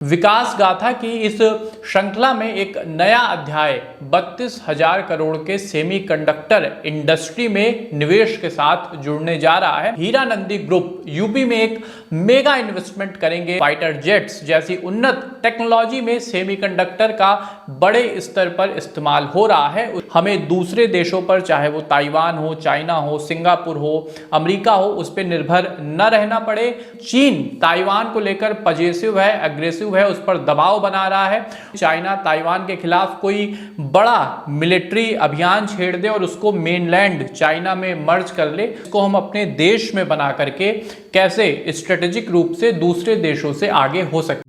विकास गाथा की इस श्रृंखला में एक नया अध्याय 32,000 करोड़ के सेमीकंडक्टर इंडस्ट्री में निवेश के साथ जुड़ने जा रहा है। हीरानंदी ग्रुप यूपी में एक मेगा इन्वेस्टमेंट करेंगे। फाइटर जेट्स जैसी उन्नत टेक्नोलॉजी में सेमीकंडक्टर का बड़े स्तर पर इस्तेमाल हो रहा है। हमें दूसरे देशों पर, चाहे वो ताइवान हो, चाइना हो, सिंगापुर हो, अमेरिका हो, उस पर निर्भर न रहना पड़े। चीन ताइवान को लेकर पजेसिव है, एग्रेसिव है, उस पर दबाव बना रहा है। चाइना ताइवान के खिलाफ कोई बड़ा मिलिट्री अभियान छेड़ दे और उसको मेनलैंड चाइना में मर्ज कर ले, इसको हम अपने देश में बना करके कैसे स्ट्रेटेजिक रूप से दूसरे देशों से आगे हो सकते।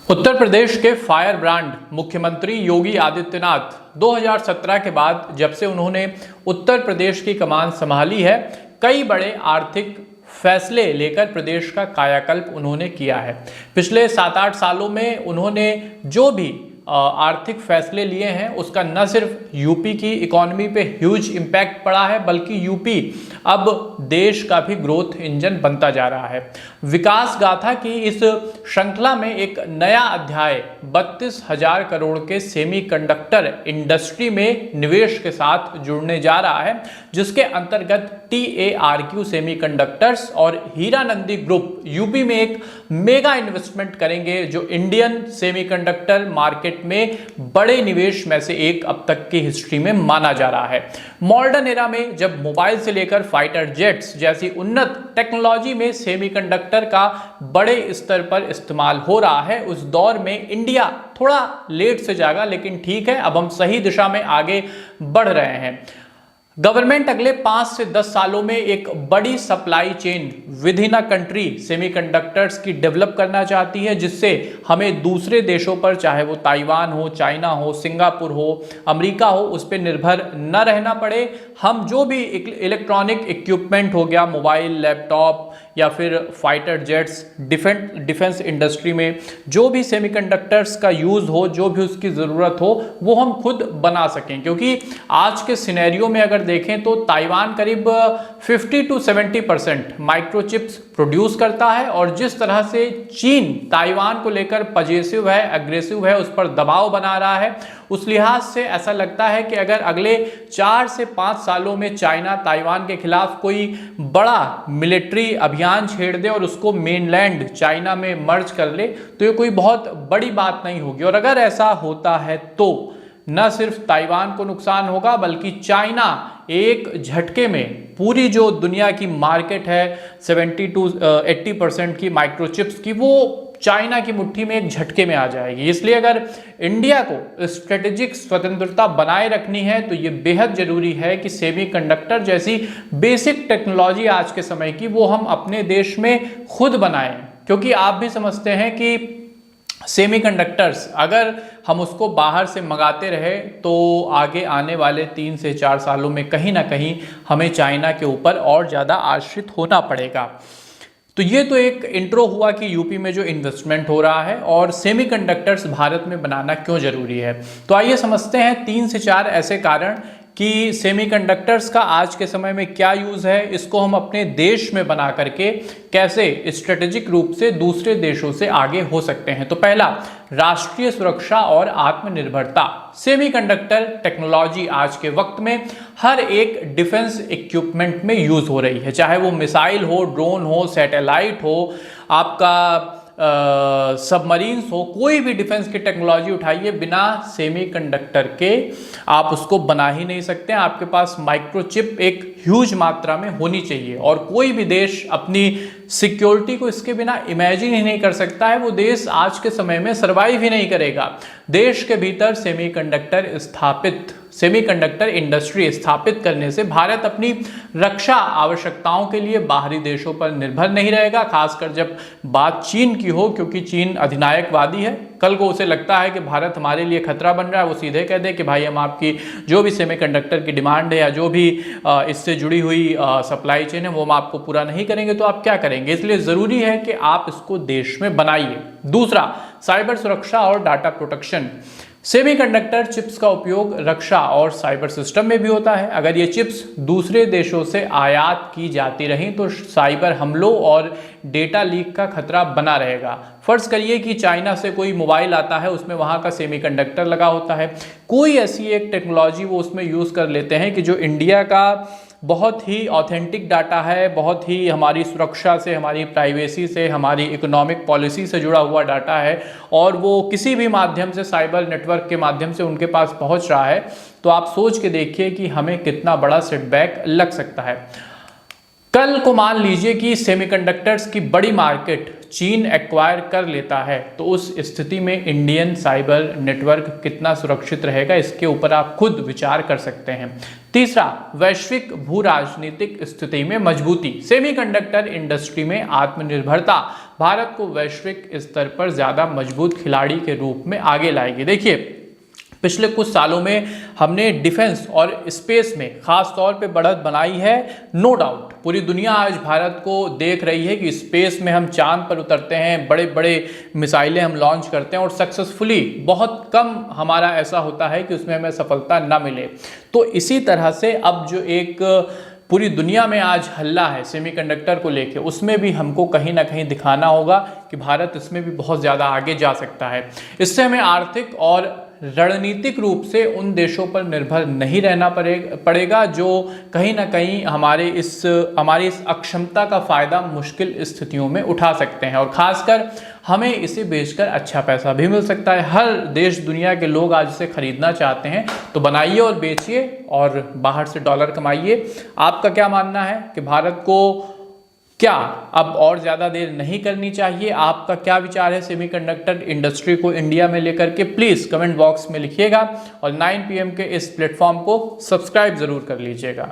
उत्तर प्रदेश के फायर ब्रांड मुख्यमंत्री योगी आदित्यनाथ 2017 के बाद जब से उन्होंने उत्तर प्रदेश की कमान संभाली है, कई बड़े आर्थिक फैसले लेकर प्रदेश का कायाकल्प उन्होंने किया है। पिछले 7-8 सालों में उन्होंने जो भी आर्थिक फैसले लिए हैं उसका न सिर्फ यूपी की इकोनॉमी पे ह्यूज इम्पैक्ट पड़ा है, बल्कि यूपी अब देश का भी ग्रोथ इंजन बनता जा रहा है। विकास गाथा की इस श्रृंखला में एक नया अध्याय 32,000 करोड़ के सेमीकंडक्टर इंडस्ट्री में निवेश के साथ जुड़ने जा रहा है, जिसके अंतर्गत TARQ सेमीकंडक्टर्स और हीरानंदी ग्रुप यूपी में एक मेगा इन्वेस्टमेंट करेंगे, जो इंडियन सेमीकंडक्टर मार्केट में बड़े निवेश में से एक अब तक की हिस्ट्री में माना जा रहा है। मॉडर्न एरा में जब मोबाइल से लेकर फाइटर जेट्स जैसी उन्नत टेक्नोलॉजी में सेमीकंडक्टर का बड़े स्तर पर इस्तेमाल हो रहा है, उस दौर में इंडिया थोड़ा लेट से जागा, लेकिन ठीक है, अब हम सही दिशा में आगे बढ़ रहे हैं। गवर्नमेंट अगले 5 से 10 सालों में एक बड़ी supply chain with in a country semiconductors की डेवलप करना चाहती है, जिससे हमें दूसरे देशों पर, चाहे वो ताइवान हो, चाइना हो, सिंगापुर हो, अमेरिका हो, उस पर निर्भर न रहना पड़े। हम जो भी इलेक्ट्रॉनिक इक्विपमेंट हो गया, मोबाइल, लैपटॉप या फिर फाइटर जेट्स, डिफेंस इंडस्ट्री में जो भी सेमीकंडक्टर्स का यूज़ हो, जो भी उसकी ज़रूरत हो, वो हम खुद बना सकें। क्योंकि आज के सिनेरियो में अगर देखें तो ताइवान करीब 50 to 70% माइक्रोचिप्स प्रोड्यूस करता है, और जिस तरह से चीन ताइवान को लेकर पजेसिव है, एग्रेसिव है, उस पर दबाव बना रहा है, उस लिहाज से ऐसा लगता है कि अगर अगले 4 से 5 सालों में चाइना ताइवान के खिलाफ कोई बड़ा मिलिट्री अभियान छेड़ दे और उसको मेनलैंड चाइना में मर्ज कर ले, तो ये कोई बहुत बड़ी बात नहीं होगी। और अगर ऐसा होता है तो न सिर्फ ताइवान को नुकसान होगा, बल्कि चाइना एक झटके में पूरी जो दुनिया की मार्केट है 70 to 80% की माइक्रोचिप्स की, वो चाइना की मुट्ठी में एक झटके में आ जाएगी। इसलिए अगर इंडिया को स्ट्रेटेजिक स्वतंत्रता बनाए रखनी है तो ये बेहद जरूरी है कि सेमीकंडक्टर जैसी बेसिक टेक्नोलॉजी आज के समय की वो हम अपने देश में खुद बनाएं। क्योंकि आप भी समझते हैं कि सेमीकंडक्टर्स अगर हम उसको बाहर से मंगाते रहे तो आगे आने वाले 3 से 4 सालों में कहीं ना कहीं हमें चाइना के ऊपर और ज़्यादा आश्रित होना पड़ेगा। तो ये तो एक इंट्रो हुआ कि यूपी में जो इन्वेस्टमेंट हो रहा है और सेमीकंडक्टर्स भारत में बनाना क्यों जरूरी है। तो आइए समझते हैं 3 से 4 ऐसे कारण कि सेमीकंडक्टर्स का आज के समय में क्या यूज़ है, इसको हम अपने देश में बना करके कैसे स्ट्रेटेजिक रूप से दूसरे देशों से आगे हो सकते हैं। तो पहला, राष्ट्रीय सुरक्षा और आत्मनिर्भरता। सेमीकंडक्टर टेक्नोलॉजी आज के वक्त में हर एक डिफेंस इक्विपमेंट में यूज़ हो रही है, चाहे वो मिसाइल हो, ड्रोन हो, सैटेलाइट हो, आपका सबमरीन्स हो, कोई भी डिफेंस की टेक्नोलॉजी उठाइए, बिना सेमीकंडक्टर के आप उसको बना ही नहीं सकते। आपके पास माइक्रोचिप एक ह्यूज मात्रा में होनी चाहिए, और कोई भी देश अपनी सिक्योरिटी को इसके बिना इमेजिन ही नहीं कर सकता है। वो देश आज के समय में सर्वाइव ही नहीं करेगा। देश के भीतर सेमीकंडक्टर इंडस्ट्री स्थापित करने से भारत अपनी रक्षा आवश्यकताओं के लिए बाहरी देशों पर निर्भर नहीं रहेगा, खासकर जब बात चीन की हो, क्योंकि चीन अधिनायकवादी है। कल को उसे लगता है कि भारत हमारे लिए खतरा बन रहा है, वो सीधे कह दे कि भाई हम आपकी जो भी सेमीकंडक्टर की डिमांड है या जो भी इससे जुड़ी हुई सप्लाई चेन है वो हम आपको पूरा नहीं करेंगे, तो आप क्या करेंगे। इसलिए ज़रूरी है कि आप इसको देश में बनाइए। दूसरा, साइबर सुरक्षा और डाटा प्रोटेक्शन। सेमीकंडक्टर चिप्स का उपयोग रक्षा और साइबर सिस्टम में भी होता है। अगर ये चिप्स दूसरे देशों से आयात की जाती रहीं तो साइबर हमलों और डेटा लीक का खतरा बना रहेगा। फर्ज करिए कि चाइना से कोई मोबाइल आता है, उसमें वहाँ का सेमीकंडक्टर लगा होता है, कोई ऐसी एक टेक्नोलॉजी वो उसमें यूज़ कर लेते हैं कि जो इंडिया का बहुत ही ऑथेंटिक डाटा है, बहुत ही हमारी सुरक्षा से, हमारी प्राइवेसी से, हमारी इकोनॉमिक पॉलिसी से जुड़ा हुआ डाटा है, और वो किसी भी माध्यम से, साइबर नेटवर्क के माध्यम से उनके पास पहुंच रहा है, तो आप सोच के देखिए कि हमें कितना बड़ा सेटबैक लग सकता है। कल को मान लीजिए कि सेमीकंडक्टर्स की बड़ी मार्केट चीन एक्वायर कर लेता है, तो उस स्थिति में इंडियन साइबर नेटवर्क कितना सुरक्षित रहेगा, इसके ऊपर आप खुद विचार कर सकते हैं। तीसरा, वैश्विक भू राजनीतिक स्थिति में मजबूती। सेमीकंडक्टर इंडस्ट्री में आत्मनिर्भरता भारत को वैश्विक स्तर पर ज्यादा मजबूत खिलाड़ी के रूप में आगे लाएगी। देखिए, पिछले कुछ सालों में हमने डिफेंस और स्पेस में खास तौर पे बढ़त बनाई है, नो डाउट। पूरी दुनिया आज भारत को देख रही है कि स्पेस में हम चांद पर उतरते हैं, बड़े बड़े मिसाइलें हम लॉन्च करते हैं और सक्सेसफुली बहुत कम हमारा ऐसा होता है कि उसमें हमें सफलता ना मिले। तो इसी तरह से अब जो एक पूरी दुनिया में आज हल्ला है सेमीकंडक्टर को लेके, उसमें भी हमको कहीं ना कहीं दिखाना होगा कि भारत इसमें भी बहुत ज़्यादा आगे जा सकता है। इससे हमें आर्थिक और रणनीतिक रूप से उन देशों पर निर्भर नहीं रहना पड़ेगा जो कहीं ना कहीं हमारी इस अक्षमता का फायदा मुश्किल स्थितियों में उठा सकते हैं, और खासकर हमें इसे बेचकर अच्छा पैसा भी मिल सकता है। हर देश दुनिया के लोग आज इसे खरीदना चाहते हैं, तो बनाइए और बेचिए और बाहर से डॉलर कमाइए। आपका क्या मानना है कि भारत को क्या अब और ज़्यादा देर नहीं करनी चाहिए? आपका क्या विचार है सेमीकंडक्टर इंडस्ट्री को इंडिया में लेकर के? प्लीज़ कमेंट बॉक्स में लिखिएगा और 9 PM के इस प्लेटफॉर्म को सब्सक्राइब ज़रूर कर लीजिएगा।